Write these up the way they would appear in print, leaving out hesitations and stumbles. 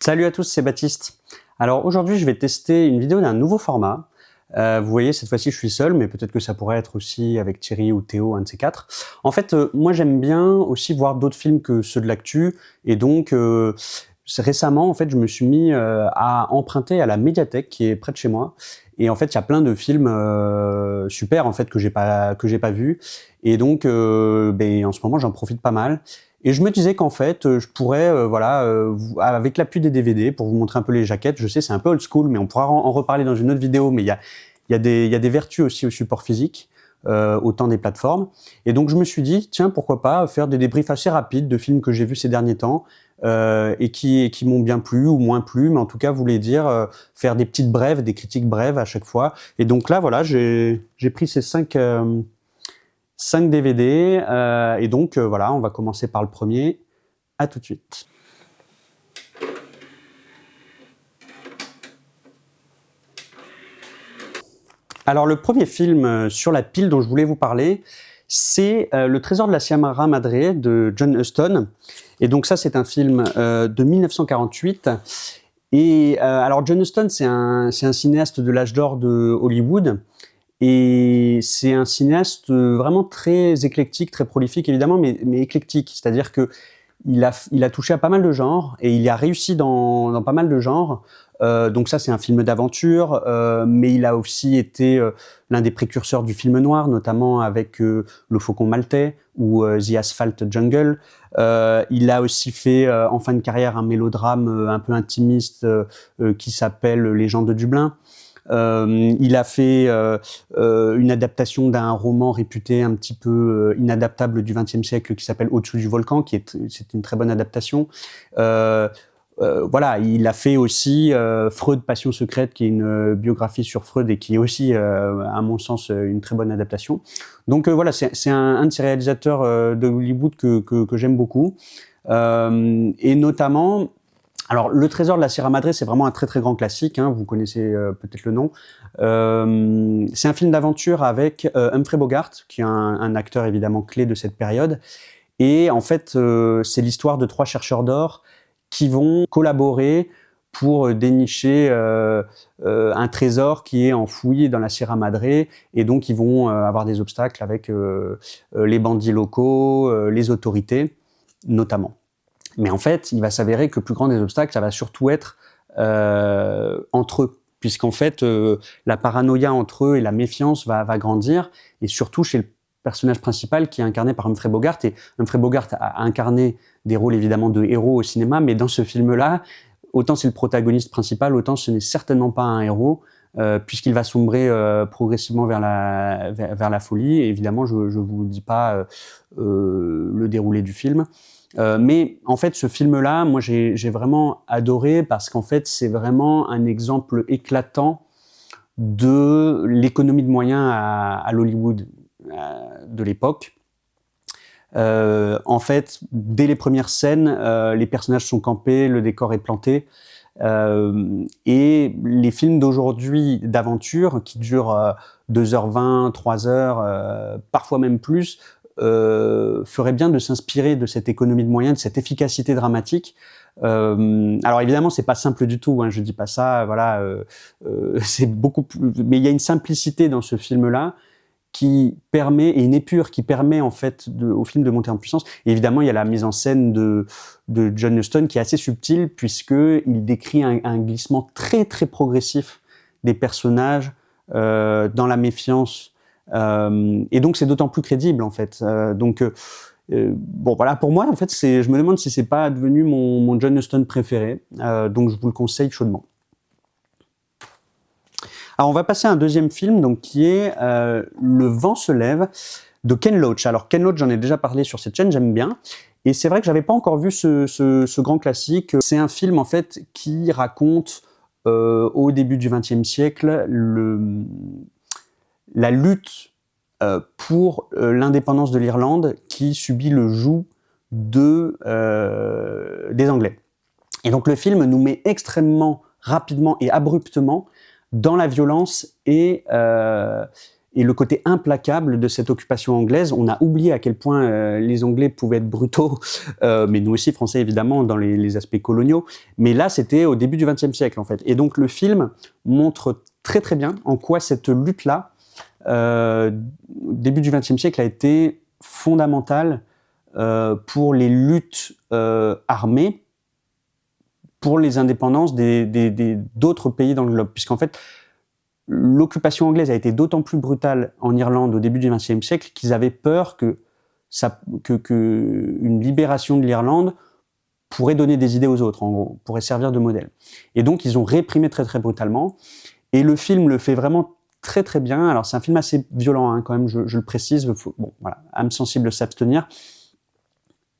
Salut à tous, c'est Baptiste. Alors aujourd'hui, je vais tester une vidéo d'un nouveau format. Vous voyez, cette fois-ci, je suis seul, mais peut-être que ça pourrait être aussi avec Thierry ou Théo, un de ces quatre. En fait, moi, j'aime bien aussi voir d'autres films que ceux de l'actu, et donc récemment, en fait, je me suis mis à emprunter à la médiathèque qui est près de chez moi. Et en fait, il y a plein de films super en fait que j'ai pas vus. Et donc, en ce moment, j'en profite pas mal. Et je me disais qu'en fait, je pourrais, avec l'appui des DVD, pour vous montrer un peu les jaquettes, je sais, c'est un peu old school, mais on pourra en reparler dans une autre vidéo, mais il y a des vertus aussi au support physique, au temps des plateformes. Et donc, je me suis dit, tiens, pourquoi pas faire des débriefs assez rapides de films que j'ai vus ces derniers temps, et qui m'ont bien plu ou moins plu, mais en tout cas, voulait dire faire des petites brèves, des critiques brèves à chaque fois. Et donc là, voilà, j'ai pris ces 5 DVD, et donc voilà, on va commencer par le premier. À tout de suite. Alors le premier film sur la pile dont je voulais vous parler, c'est Le Trésor de la Sierra Madre de John Huston. Et donc ça, c'est un film de 1948. Et alors John Huston, c'est un cinéaste de l'âge d'or de Hollywood. Et c'est un cinéaste vraiment très éclectique, très prolifique évidemment, mais éclectique. C'est-à-dire que il a touché à pas mal de genres et il a réussi dans pas mal de genres. Donc ça, c'est un film d'aventure, mais il a aussi été l'un des précurseurs du film noir, notamment avec Le Faucon Maltais ou The Asphalt Jungle. Il a aussi fait en fin de carrière un mélodrame un peu intimiste qui s'appelle Les gens de Dublin. Il a fait une adaptation d'un roman réputé un petit peu inadaptable du XXe siècle qui s'appelle Au-dessous du volcan, c'est une très bonne adaptation. Voilà, il a fait aussi Freud, Passion secrète, qui est une biographie sur Freud et qui est aussi, à mon sens, une très bonne adaptation. Donc voilà, c'est un de ces réalisateurs de Hollywood que j'aime beaucoup. Et notamment, alors, Le Trésor de la Sierra Madre, c'est vraiment un très très grand classique, hein, vous connaissez peut-être le nom. C'est un film d'aventure avec Humphrey Bogart, qui est un acteur évidemment clé de cette période. Et en fait, c'est l'histoire de 3 chercheurs d'or qui vont collaborer pour dénicher un trésor qui est enfoui dans la Sierra Madre. Et donc, ils vont avoir des obstacles avec les bandits locaux, les autorités, notamment. Mais en fait, il va s'avérer que le plus grand des obstacles, ça va surtout être entre eux, puisqu'en fait, la paranoïa entre eux et la méfiance va grandir, et surtout chez le personnage principal qui est incarné par Humphrey Bogart. Et Humphrey Bogart a incarné des rôles évidemment de héros au cinéma, mais dans ce film-là, autant c'est le protagoniste principal, autant ce n'est certainement pas un héros, puisqu'il va sombrer progressivement vers la folie. Et évidemment, je ne vous dis pas le déroulé du film. Mais en fait, ce film-là, moi, j'ai vraiment adoré parce qu'en fait, c'est vraiment un exemple éclatant de l'économie de moyens à l'Hollywood de l'époque. En fait, dès les premières scènes, les personnages sont campés, le décor est planté. Et les films d'aujourd'hui d'aventure, qui durent 2h20, 3h, parfois même plus, ferait bien de s'inspirer de cette économie de moyens, de cette efficacité dramatique. Alors évidemment, c'est pas simple du tout, hein, je dis pas ça, voilà, c'est beaucoup plus, mais il y a une simplicité dans ce film-là qui permet, et une épure qui permet en fait au film de monter en puissance. Et évidemment, il y a la mise en scène de John Huston qui est assez subtile, puisqu'il décrit un glissement très très progressif des personnages dans la méfiance. Et donc c'est d'autant plus crédible en fait. Bon voilà, pour moi en fait, je me demande si c'est pas devenu mon John Huston préféré. Donc je vous le conseille chaudement. Alors on va passer à un deuxième film, donc qui est Le vent se lève de Ken Loach. Alors Ken Loach, j'en ai déjà parlé sur cette chaîne, j'aime bien. Et c'est vrai que j'avais pas encore vu ce grand classique. C'est un film en fait qui raconte au début du XXe siècle la lutte pour l'indépendance de l'Irlande qui subit le joug des Anglais. Et donc le film nous met extrêmement rapidement et abruptement dans la violence et et le côté implacable de cette occupation anglaise. On a oublié à quel point les Anglais pouvaient être brutaux, mais nous aussi, Français évidemment, dans les aspects coloniaux. Mais là, c'était au début du XXe siècle, en fait. Et donc, le film montre très très bien en quoi cette lutte-là, au début du XXe siècle, a été fondamentale pour les luttes armées, pour les indépendances d'autres pays dans le globe. Puisqu'en fait, l'occupation anglaise a été d'autant plus brutale en Irlande au début du XXe siècle qu'ils avaient peur que une libération de l'Irlande pourrait donner des idées aux autres, en gros, pourrait servir de modèle. Et donc, ils ont réprimé très très brutalement. Et le film le fait vraiment très très bien. Alors, c'est un film assez violent, hein, quand même, je le précise. Bon, voilà, âme sensible s'abstenir.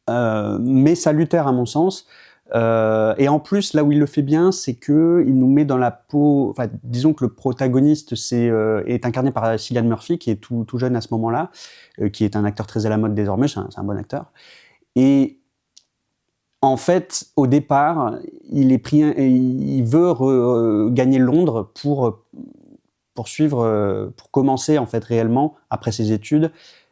Mais salutaire à mon sens. Et en plus, là où il le fait bien, c'est que il nous met dans la peau. Enfin, disons que le protagoniste est incarné par Cillian Murphy, qui est tout jeune à ce moment-là, qui est un acteur très à la mode désormais. C'est un bon acteur. Et en fait, au départ, il veut gagner Londres pour commencer en fait réellement après ses études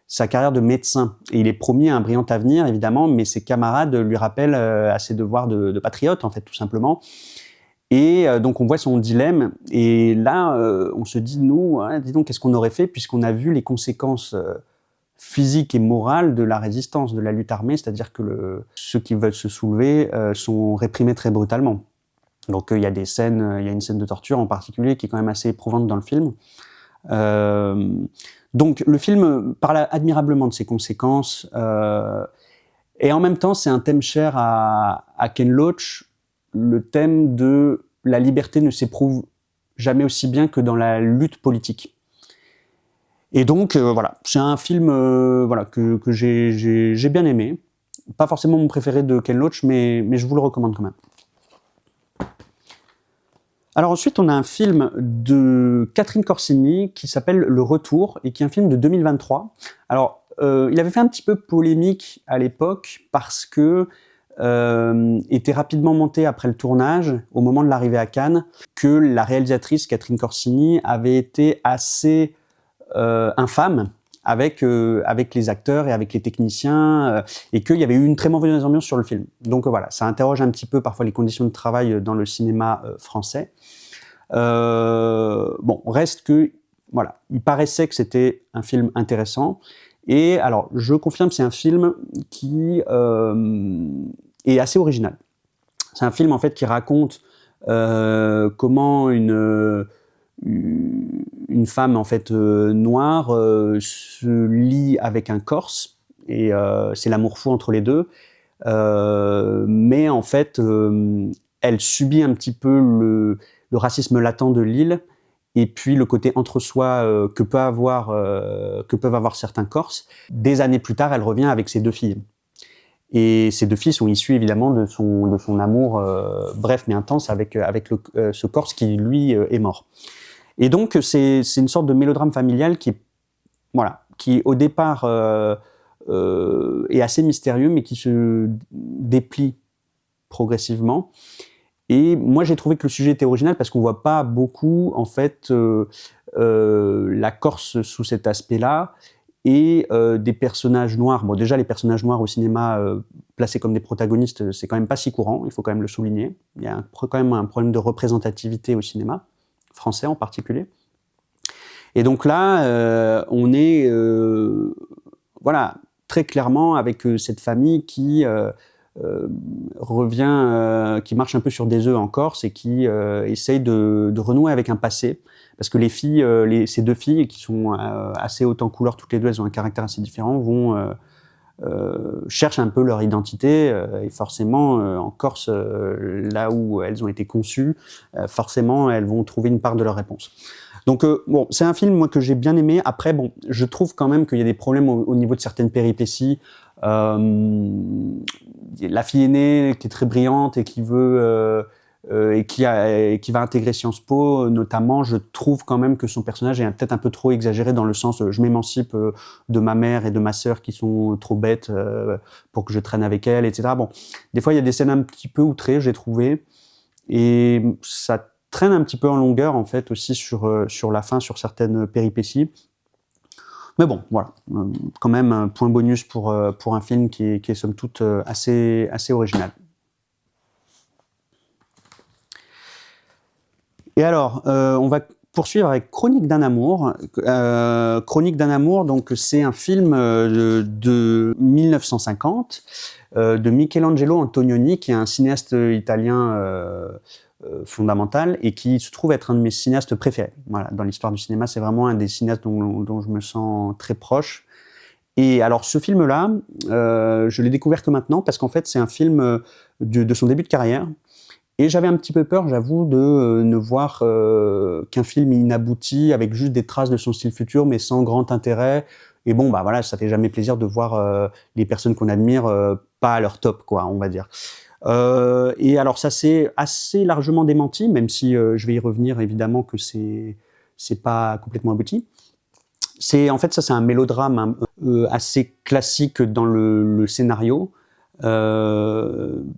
sa carrière de médecin. Et il est promis à un brillant avenir, évidemment, mais ses camarades lui rappellent à ses devoirs de patriote, en fait, tout simplement. Et donc, on voit son dilemme. Et là, on se dit, nous, hein, dis donc, qu'est-ce qu'on aurait fait, puisqu'on a vu les conséquences physiques et morales de la résistance, de la lutte armée, c'est-à-dire que ceux qui veulent se soulever sont réprimés très brutalement. Donc, il y a une scène de torture en particulier qui est quand même assez éprouvante dans le film. Donc le film parle admirablement de ses conséquences et en même temps c'est un thème cher à Ken Loach, le thème de la liberté ne s'éprouve jamais aussi bien que dans la lutte politique. Et donc voilà, c'est un film que j'ai bien aimé, pas forcément mon préféré de Ken Loach, mais je vous le recommande quand même. Alors ensuite, on a un film de Catherine Corsini qui s'appelle Le Retour et qui est un film de 2023. Alors, il avait fait un petit peu polémique à l'époque parce que était rapidement monté après le tournage, au moment de l'arrivée à Cannes, que la réalisatrice Catherine Corsini avait été assez infâme avec les acteurs et avec les techniciens, et qu'il y avait eu une très mauvaise ambiance sur le film. Donc voilà, ça interroge un petit peu parfois les conditions de travail dans le cinéma français. Bon, reste que, voilà, il paraissait que c'était un film intéressant. Et alors, je confirme, c'est un film qui est assez original. C'est un film, en fait, qui raconte comment une femme en fait noire se lie avec un Corse et c'est l'amour fou entre les deux, mais en fait elle subit un petit peu le racisme latent de l'île et puis le côté entre-soi que peuvent avoir certains Corses. Des années plus tard, elle revient avec ses deux filles. Et ces deux filles sont issues évidemment de son amour bref mais intense avec ce Corse qui lui est mort. Et donc c'est une sorte de mélodrame familial qui au départ est assez mystérieux mais qui se déplie progressivement. Et moi j'ai trouvé que le sujet était original parce qu'on voit pas beaucoup en fait la Corse sous cet aspect-là. Et des personnages noirs. Bon, déjà, les personnages noirs au cinéma placés comme des protagonistes, c'est quand même pas si courant, il faut quand même le souligner. Il y a quand même un problème de représentativité au cinéma, français en particulier. Et donc là, on est très clairement avec cette famille qui revient, qui marche un peu sur des œufs en Corse et qui essaye de renouer avec un passé. Parce que les filles, ces deux filles qui sont assez hautes en couleur, toutes les deux, elles ont un caractère assez différent, cherchent un peu leur identité et forcément en Corse, là où elles ont été conçues, forcément elles vont trouver une part de leur réponse. Donc bon, c'est un film moi que j'ai bien aimé. Après bon, je trouve quand même qu'il y a des problèmes au niveau de certaines péripéties. La fille aînée qui est très brillante et qui veut et qui va intégrer Sciences Po, notamment, je trouve quand même que son personnage est peut-être un peu trop exagéré dans le sens je m'émancipe de ma mère et de ma sœur qui sont trop bêtes pour que je traîne avec elles, etc. Bon, des fois il y a des scènes un petit peu outrées, j'ai trouvé, et ça traîne un petit peu en longueur en fait aussi sur la fin, sur certaines péripéties. Mais bon, voilà, quand même un point bonus pour un film qui est somme toute assez original. Et alors, on va poursuivre avec Chronique d'un amour. Chronique d'un amour, donc c'est un film de 1950 de Michelangelo Antonioni, qui est un cinéaste italien fondamental et qui se trouve être un de mes cinéastes préférés. Voilà, dans l'histoire du cinéma, c'est vraiment un des cinéastes dont je me sens très proche. Et alors, ce film-là, je l'ai découvert que maintenant, parce qu'en fait, c'est un film de son début de carrière. Et j'avais un petit peu peur, j'avoue, de ne voir qu'un film inabouti, avec juste des traces de son style futur, mais sans grand intérêt. Et bon, bah voilà, ça fait jamais plaisir de voir les personnes qu'on admire pas à leur top, quoi, on va dire. Et alors, ça s'est assez largement démenti, même si je vais y revenir, évidemment, que c'est pas complètement abouti. En fait, ça, c'est un mélodrame assez classique dans le scénario.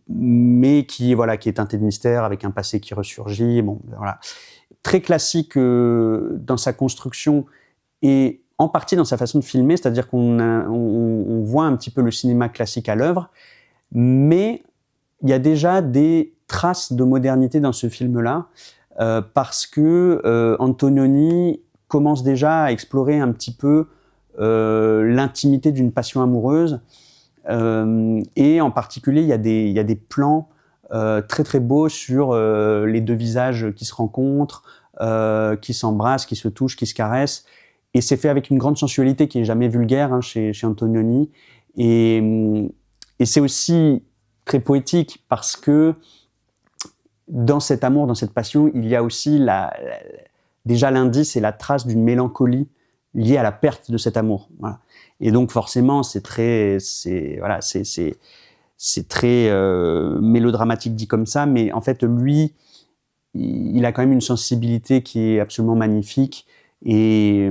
Mais qui est teinté de mystère, avec un passé qui ressurgit. Bon, voilà. Très classique dans sa construction et en partie dans sa façon de filmer, c'est-à-dire on voit un petit peu le cinéma classique à l'œuvre, mais il y a déjà des traces de modernité dans ce film-là, parce que Antonioni commence déjà à explorer un petit peu l'intimité d'une passion amoureuse. Et en particulier, il y a des plans très très beaux sur les deux visages qui se rencontrent, qui s'embrassent, qui se touchent, qui se caressent. Et c'est fait avec une grande sensualité qui n'est jamais vulgaire chez Antonioni. Et c'est aussi très poétique parce que dans cet amour, dans cette passion, il y a aussi déjà l'indice et la trace d'une mélancolie liée à la perte de cet amour. Voilà. Et donc forcément, c'est très mélodramatique dit comme ça, mais en fait, lui, il a quand même une sensibilité qui est absolument magnifique. Et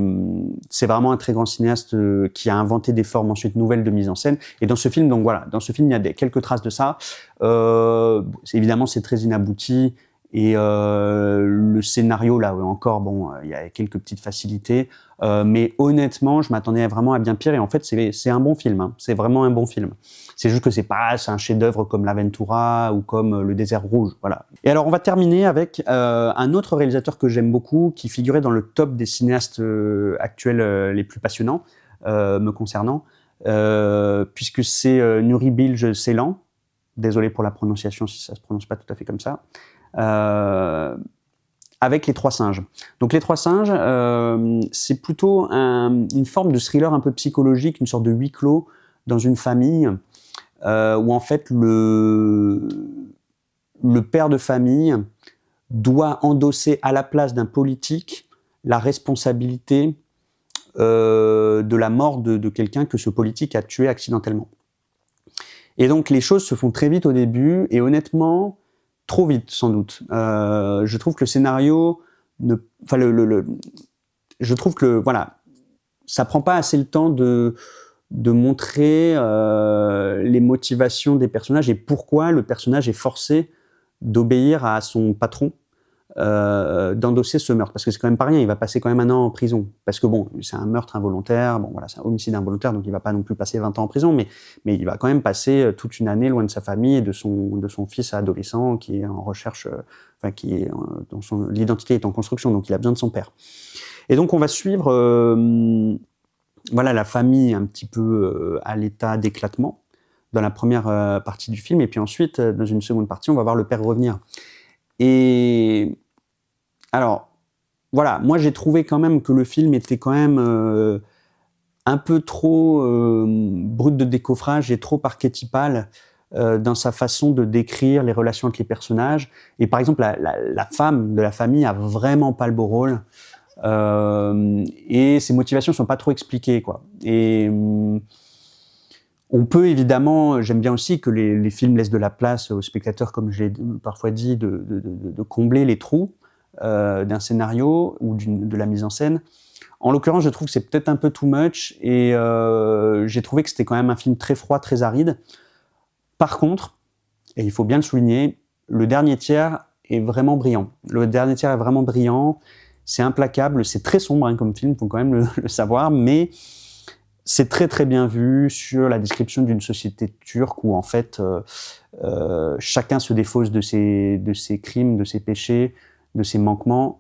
c'est vraiment un très grand cinéaste qui a inventé des formes ensuite nouvelles de mise en scène. Et dans ce film, donc voilà, dans ce film, il y a quelques traces de ça. Évidemment, c'est très inabouti. Et le scénario, là encore, bon, il y a quelques petites facilités. Mais honnêtement, je m'attendais vraiment à bien pire. Et en fait, c'est un bon film. Hein. C'est vraiment un bon film. C'est juste que c'est un chef-d'œuvre comme L'Aventura ou comme Le Désert Rouge. Voilà. Et alors, on va terminer avec un autre réalisateur que j'aime beaucoup, qui figurait dans le top des cinéastes actuels les plus passionnants, me concernant, puisque c'est Nuri Bilge Ceylan. Désolé pour la prononciation si ça se prononce pas tout à fait comme ça. Avec Les Trois Singes. Donc Les Trois Singes, c'est plutôt une forme de thriller un peu psychologique, une sorte de huis clos dans une famille où en fait le père de famille doit endosser à la place d'un politique la responsabilité de la mort de quelqu'un que ce politique a tué accidentellement. Et donc les choses se font très vite au début, et honnêtement, trop vite sans doute. Je trouve que le scénario, je trouve que voilà, ça prend pas assez le temps de montrer les motivations des personnages et pourquoi le personnage est forcé d'obéir à son patron, d'endosser ce meurtre. Parce que c'est quand même pas rien, il va passer quand même 1 an en prison. Parce que bon, c'est un meurtre involontaire, bon voilà, c'est un homicide involontaire, donc il va pas non plus passer 20 ans en prison, mais il va quand même passer toute une année loin de sa famille et de son fils adolescent qui est en recherche, l'identité est en construction, donc il a besoin de son père. Et donc on va suivre la famille un petit peu à l'état d'éclatement dans la première partie du film, et puis ensuite, dans une seconde partie, on va voir le père revenir. Et alors, voilà, moi j'ai trouvé quand même que le film était quand même un peu trop brut de décoffrage et trop archétypal dans sa façon de décrire les relations avec les personnages. Et par exemple, la femme de la famille a vraiment pas le beau rôle. Et ses motivations sont pas trop expliquées, quoi. Et on peut évidemment, j'aime bien aussi que les films laissent de la place aux spectateurs, comme je l'ai parfois dit, de combler les trous d'un scénario ou de la mise en scène. En l'occurrence, je trouve que c'est peut-être un peu too much, et j'ai trouvé que c'était quand même un film très froid, très aride. Par contre, et il faut bien le souligner, le dernier tiers est vraiment brillant. Le dernier tiers est vraiment brillant. c'est implacable, c'est très sombre comme film, faut quand même le savoir, mais c'est très très bien vu sur la description d'une société turque où en fait chacun se défausse de ses crimes, de ses péchés, de ses manquements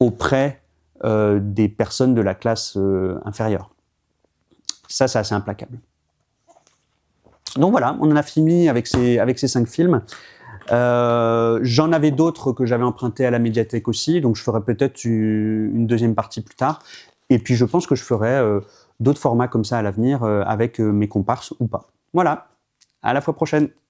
auprès des personnes de la classe inférieure. Ça, c'est assez implacable. Donc voilà, on en a fini avec ces 5 films. J'en avais d'autres que j'avais empruntés à la médiathèque aussi, donc je ferai peut-être une deuxième partie plus tard. Et puis je pense que je ferai d'autres formats comme ça à l'avenir avec mes comparses ou pas. Voilà, à la fois prochaine.